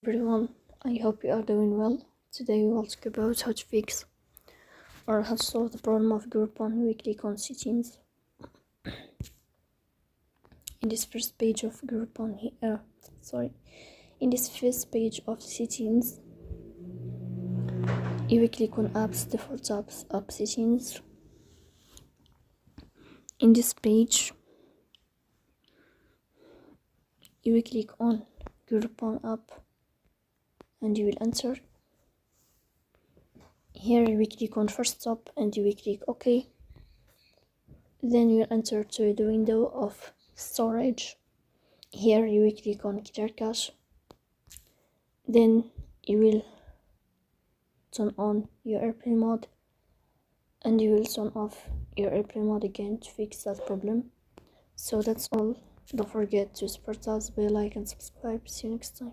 Everyone, I hope you are doing well. Today we will talk about how to fix or how to solve the problem of Groupon weekly con settings. In this first page of Groupon here, in this first page of settings, you will click on apps, default apps, app settings. In this page, you will click on Groupon app and you will enter. Here you will click on first stop and you will click OK. Then you will enter to the window of storage. Here you will click on clear cache. Then you will turn on your airplane mode and you will turn off your airplane mode again to fix that problem. So that's all. Don't forget to support us by like and subscribe. See you next time.